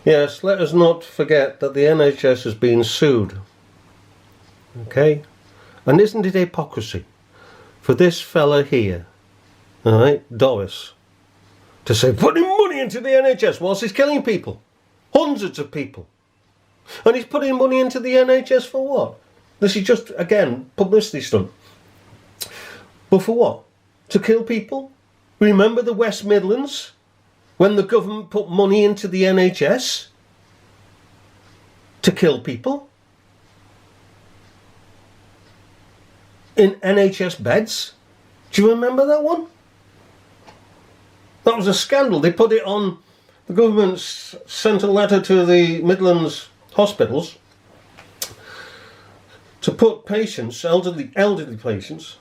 Yes, let us not forget that the NHS has been sued. Okay? And isn't it hypocrisy for this fella here, alright, Doris, to say putting money into the NHS whilst he's killing people? Hundreds of people. And he's putting money into the NHS for what? This is just, again, publicity stunt. But for what? To kill people? Remember the West Midlands? When the government put money into the NHS? To kill people? In NHS beds? Do you remember that one? That was a scandal. They put it on, the government sent a letter to the Midlands hospitals to put patients, elderly patients,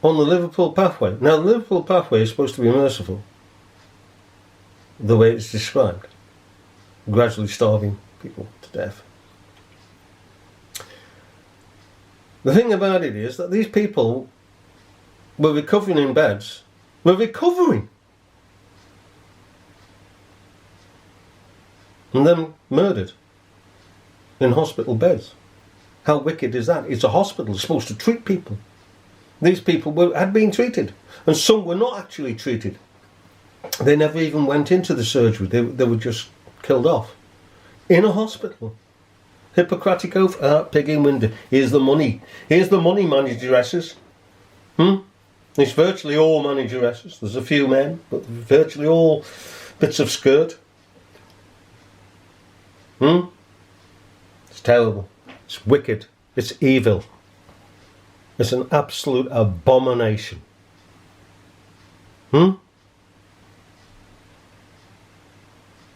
on the Liverpool pathway. Now, the Liverpool pathway is supposed to be merciful, the way it's described, gradually starving people to death. The thing about it is that these people were recovering in beds, and then murdered in hospital beds. How wicked is that? It's a hospital, it's supposed to treat people. These people had been treated, and some were not actually treated. They never even went into the surgery, they were just killed off. In a hospital. Hippocratic oath, pig in window. Here's the money. Here's the money, manageresses. It's virtually all manageresses. There's a few men, but virtually all bits of skirt. It's terrible. It's wicked. It's evil. It's an absolute abomination.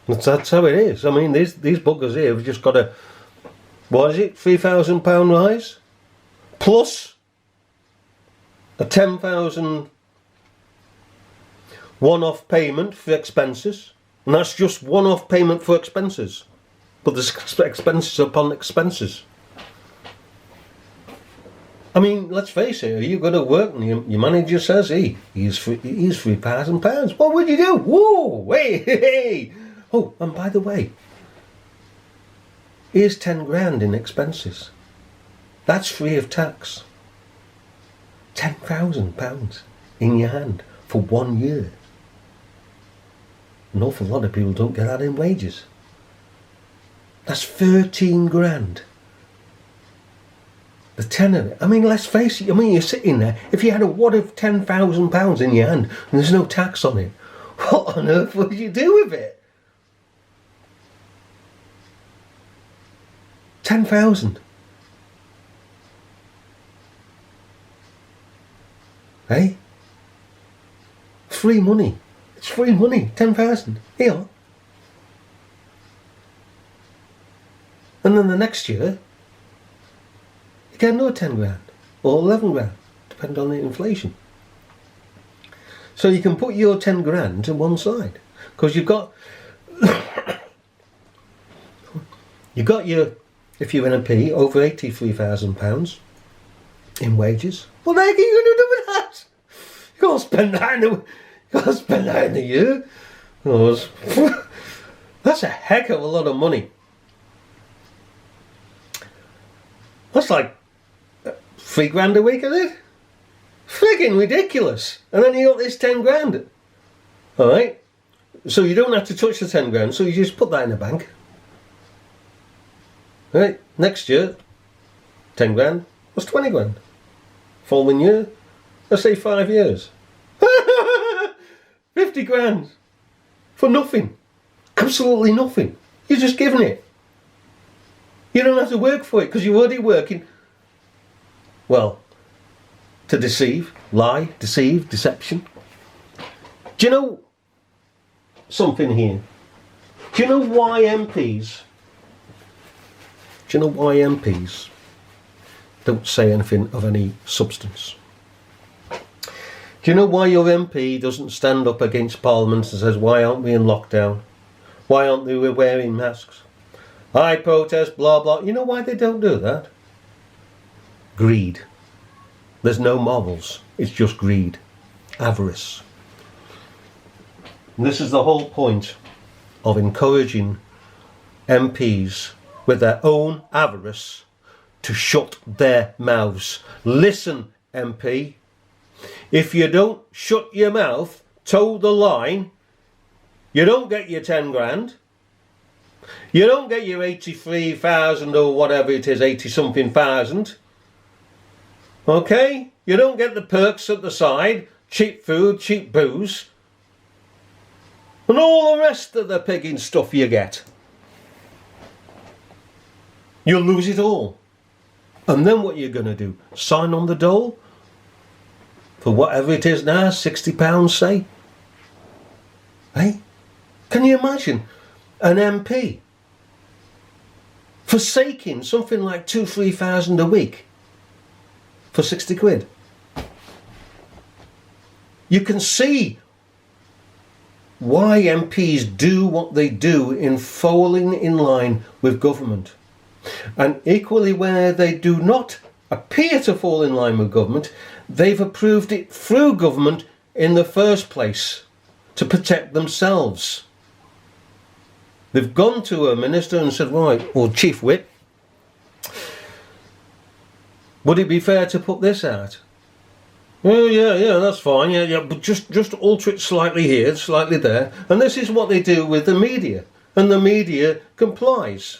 That's how it is. I mean, these buggers here have just got a, what is it, £3,000 rise? Plus a 10,000 one-off payment for expenses. And that's just one-off payment for expenses. But there's expenses upon expenses. I mean, let's face it, you go to work and your manager says, he's £3,000. What would you do? Whoa, hey. Oh, and by the way, here's 10 grand in expenses. That's free of tax. £10,000 in your hand for 1 year. An awful lot of people don't get that in wages. That's 13 grand. The 10 of it. I mean, let's face it. I mean, you're sitting there. If you had a wad of £10,000 in your hand and there's no tax on it, what on earth would you do with it? 10,000. Hey? Free money. It's free money. 10,000. Here. And then the next year, you get another 10 grand or 11 grand, depending on the inflation. So you can put your 10 grand to one side because you've got your, if you're an MP, over £83,000 in wages. What the heck are you going to do with that? You can't spend that in a year. That's a heck of a lot of money. That's like £3 grand a week, is it? Friggin' ridiculous. And then you got this 10 grand. Alright? So you don't have to touch the 10 grand, so you just put that in the bank. Right? Next year, 10 grand, that's 20 grand. Following year, let's say 5 years. 50 grand. For nothing. Absolutely nothing. You're just giving it. You don't have to work for it because you're already working, well, to deceive, lie, deceive, deception. Do you know something here? Do you know why MPs don't say anything of any substance? Do you know why your MP doesn't stand up against Parliament and says, why aren't we in lockdown? Why aren't we wearing masks? I protest, blah, blah. You know why they don't do that? Greed. There's no morals. It's just greed. Avarice. And this is the whole point of encouraging MPs with their own avarice to shut their mouths. Listen, MP, if you don't shut your mouth, toe the line, you don't get your 10 grand. You don't get your 83,000 or whatever it is, 80 something thousand. Okay? You don't get the perks at the side, cheap food, cheap booze, and all the rest of the pigging stuff you get. You'll lose it all. And then what you're going to do? Sign on the dole? For whatever it is now, £60 say? Hey? Can you imagine an MP forsaking something like 2,000-3,000 a week for 60 quid? You can see why MPs do what they do in falling in line with government. And equally, where they do not appear to fall in line with government, they've approved it through government in the first place to protect themselves. They've gone to a minister and said, right, or Chief Whip, would it be fair to put this out? Oh yeah, that's fine, yeah, but just alter it slightly here, slightly there. And this is what they do with the media. And the media complies.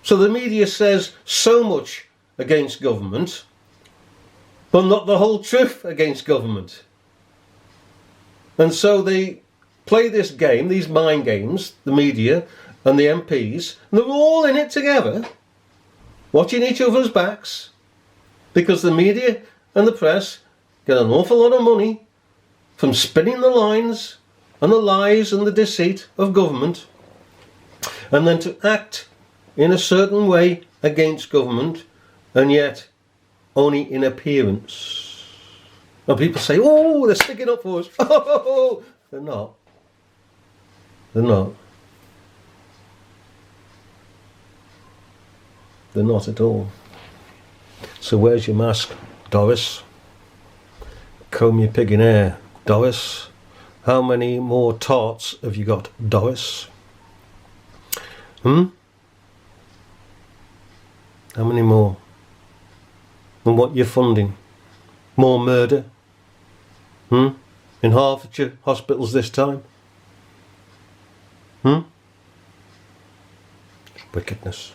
So the media says so much against government, but not the whole truth against government. And so they play this game, these mind games, the media and the MPs, and they're all in it together, watching each other's backs, because the media and the press get an awful lot of money from spinning the lines and the lies and the deceit of government, and then to act in a certain way against government, and yet only in appearance. And people say, oh, they're sticking up for us. Oh, they're not. They're not. They're not at all. So where's your mask, Doris? Comb your pig in hair, Doris. How many more tarts have you got, Doris? How many more? And what you're funding? More murder? In Hertfordshire hospitals this time? Wickedness.